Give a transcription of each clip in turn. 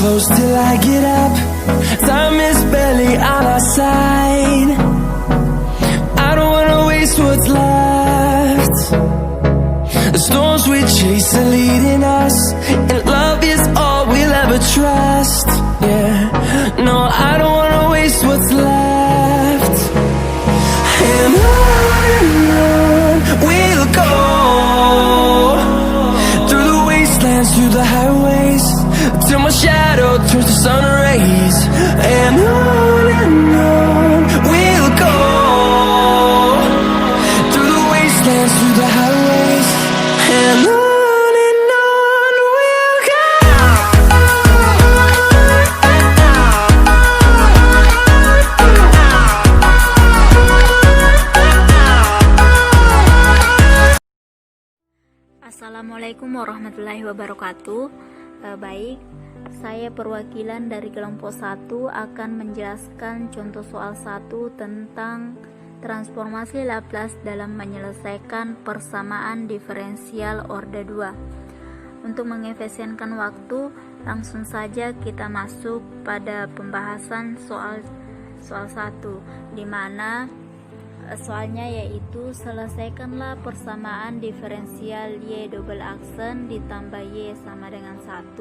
close till I get up. Time is barely on our side. I don't wanna waste what's left. The storms we chase are leading us, and love is all we'll ever trust. Yeah, no, I don't wanna waste what's left. And on we'll go, through the wastelands, through the highways, till my shadow turns to sun rays. And on we'll go, through the wastelands, through the highways, and on we'll go. Assalamualaikum warahmatullahi wabarakatuh. Baik, saya perwakilan dari kelompok 1 akan menjelaskan contoh soal 1 tentang transformasi Laplace dalam menyelesaikan persamaan diferensial orde 2. Untuk mengefisienkan waktu, langsung saja kita masuk pada pembahasan soal 1, di mana soalnya yaitu selesaikanlah persamaan diferensial y double aksen ditambah y sama dengan 1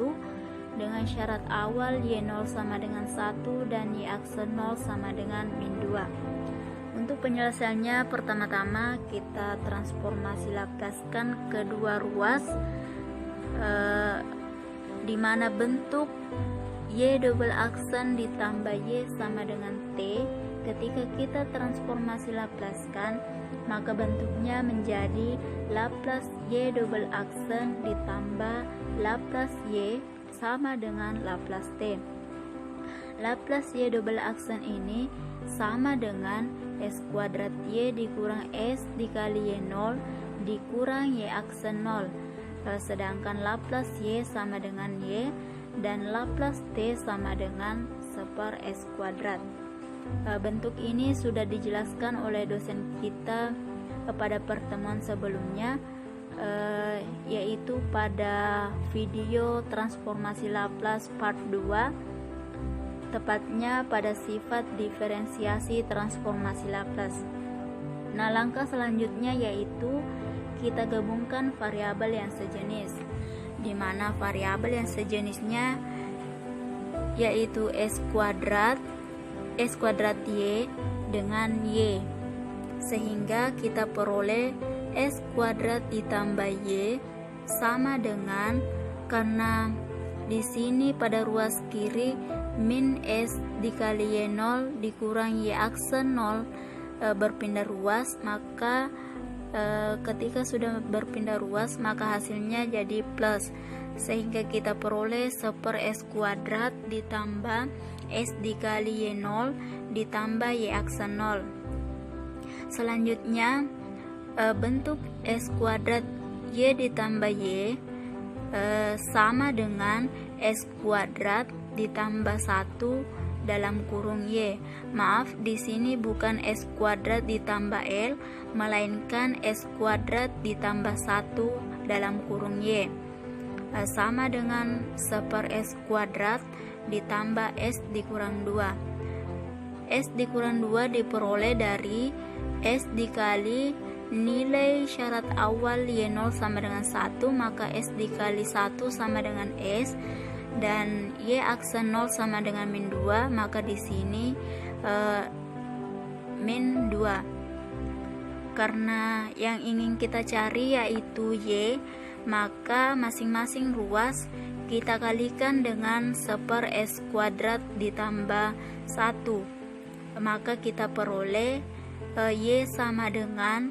dengan syarat awal y0 sama dengan 1 dan y aksen 0 sama dengan min 2. Untuk penyelesaiannya, pertama-tama kita transformasi Laplacekan kedua ruas, di mana bentuk y double aksen ditambah y sama dengan t. Ketika kita transformasi Laplacekan, maka bentuknya menjadi Laplace y double aksen ditambah Laplace y sama dengan Laplace t. Laplace y double aksen ini sama dengan s kuadrat y dikurang s dikali y0 dikurang y aksen 0. Sedangkan Laplace y sama dengan y dan Laplace t sama dengan 1/s kuadrat. Bentuk ini sudah dijelaskan oleh dosen kita pada pertemuan sebelumnya, yaitu pada video transformasi Laplace part 2, tepatnya pada sifat diferensiasi transformasi Laplace. Nah, langkah selanjutnya yaitu kita gabungkan variabel yang sejenis, di mana variabel yang sejenisnya yaitu s kuadrat y dengan y, sehingga kita peroleh s kuadrat ditambah y sama dengan, karena di sini pada ruas kiri min s dikali y0 dikurang y aksen 0 berpindah ruas, maka ketika sudah berpindah ruas maka hasilnya jadi plus, sehingga kita peroleh 1/s kuadrat ditambah s dikali y0 ditambah y aksen 0. Selanjutnya bentuk s kuadrat y ditambah y sama dengan s kuadrat ditambah 1 dalam kurung y. Maaf, di sini bukan s kuadrat ditambah l, melainkan s kuadrat ditambah 1 dalam kurung y, sama dengan 1/s kuadrat ditambah s dikurang 2. S dikurang 2 diperoleh dari s dikali nilai syarat awal y0 sama dengan 1, maka s dikali 1 sama dengan s, dan y aksen 0 sama dengan min 2, maka di sini min 2. Karena yang ingin kita cari yaitu y, maka masing-masing ruas kita kalikan dengan 1/s kuadrat ditambah 1, maka kita peroleh y sama dengan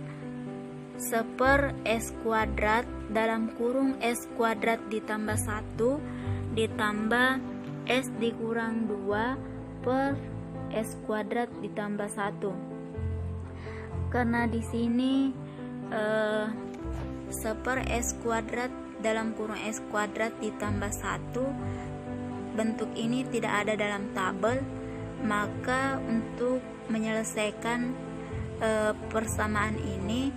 1/s kuadrat dalam kurung s kuadrat ditambah 1 ditambah s dikurang 2/s kuadrat ditambah 1. Karena di sini 1/s kuadrat dalam kurung s kuadrat ditambah 1 bentuk ini tidak ada dalam tabel, maka untuk menyelesaikan persamaan ini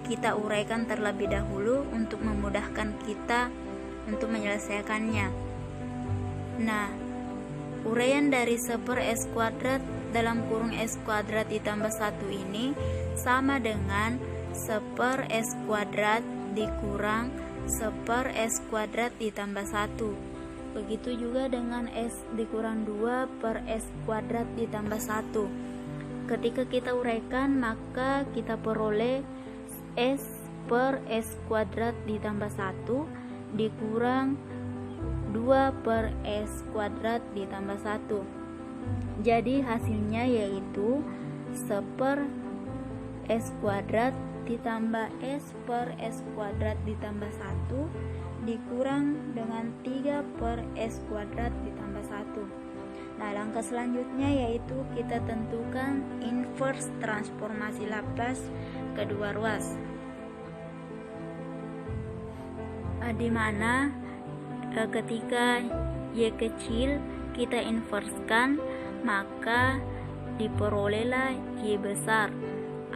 kita uraikan terlebih dahulu untuk memudahkan kita untuk menyelesaikannya. Nah, uraian dari 1/S kuadrat dalam kurung S kuadrat ditambah 1 ini sama dengan 1/S kuadrat dikurang 1/S kuadrat ditambah 1. Begitu juga dengan S dikurang 2/S kuadrat ditambah 1. Ketika kita uraikan, maka kita peroleh S/S kuadrat ditambah 1 dikurang 2/S kuadrat ditambah 1. Jadi hasilnya yaitu 1/S kuadrat ditambah S/S kuadrat ditambah 1 dikurang dengan 3/S kuadrat ditambah 1. Nah, langkah selanjutnya yaitu kita tentukan inverse transformasi Laplace kedua ruas, di mana ketika Y kecil kita inverskan, maka diperolehlah Y besar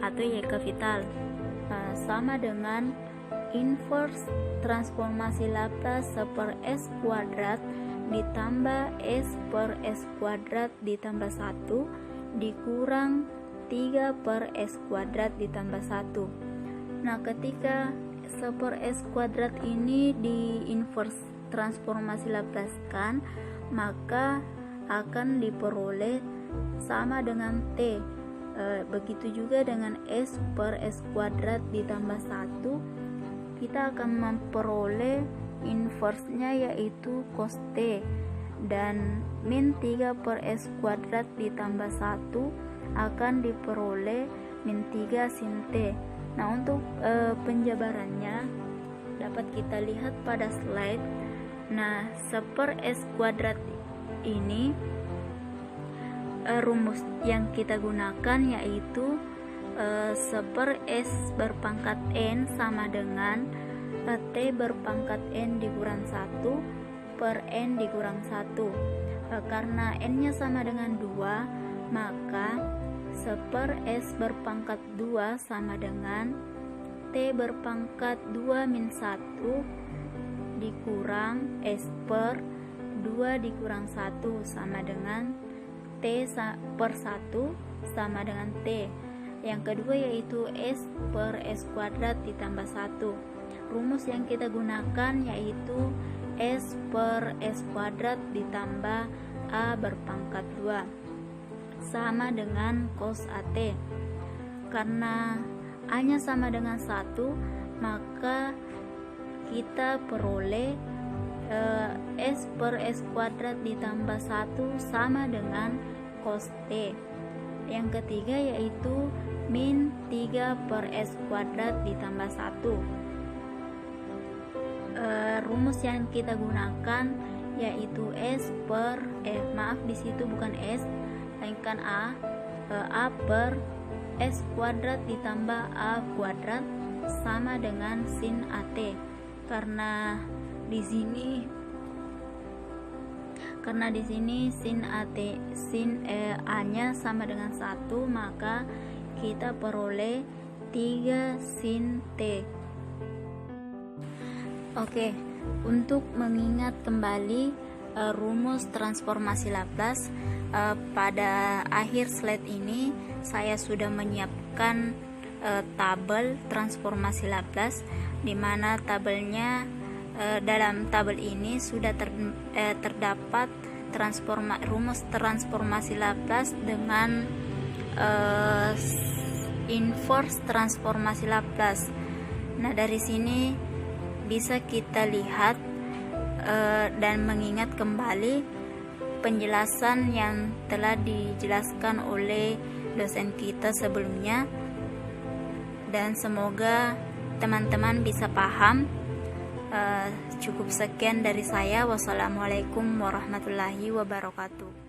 atau Y kapital, sama dengan inverse transformasi Laplace 1/S kuadrat ditambah S/S kuadrat ditambah 1 dikurang 3/S kuadrat ditambah 1. Nah, ketika 1/S kuadrat ini di inverse transformasi Laplace kan, maka akan diperoleh sama dengan T. Begitu juga dengan S/S kuadrat ditambah 1, kita akan memperoleh inversenya yaitu cos T, dan min 3/S kuadrat ditambah 1 akan diperoleh min 3 sin T. Nah, untuk penjabarannya dapat kita lihat pada slide. Nah, 1/S kuadrat ini rumus yang kita gunakan yaitu 1/S berpangkat N sama dengan T berpangkat N dikurang 1 per N dikurang 1. Karena N-nya sama dengan 2, maka 1/S berpangkat 2 sama dengan T berpangkat 2 min 1 dikurang S per 2 dikurang 1 sama dengan T per 1 sama dengan T. Yang kedua yaitu S/S kuadrat ditambah 1. Rumus yang kita gunakan yaitu S/S kuadrat ditambah A berpangkat 2 sama dengan cos AT. Karena A-nya sama dengan 1, maka kita peroleh S/S kuadrat ditambah 1 sama dengan cos T. Yang ketiga yaitu min 3/S kuadrat ditambah 1. Rumus yang kita gunakan yaitu di situ bukan S, melainkan A per S kuadrat ditambah A kuadrat sama dengan sin AT. Karena di sini sin A-nya sama dengan 1, maka kita peroleh 3 sin T. Oke, untuk mengingat kembali rumus transformasi Laplace, pada akhir slide ini saya sudah menyiapkan tabel transformasi Laplace, di mana tabelnya dalam tabel ini sudah terdapat rumus transformasi Laplace dengan inverse transformasi Laplace. Nah, dari sini bisa kita lihat dan mengingat kembali penjelasan yang telah dijelaskan oleh dosen kita sebelumnya, dan semoga teman-teman bisa paham. Cukup sekian dari saya. Wassalamualaikum warahmatullahi wabarakatuh.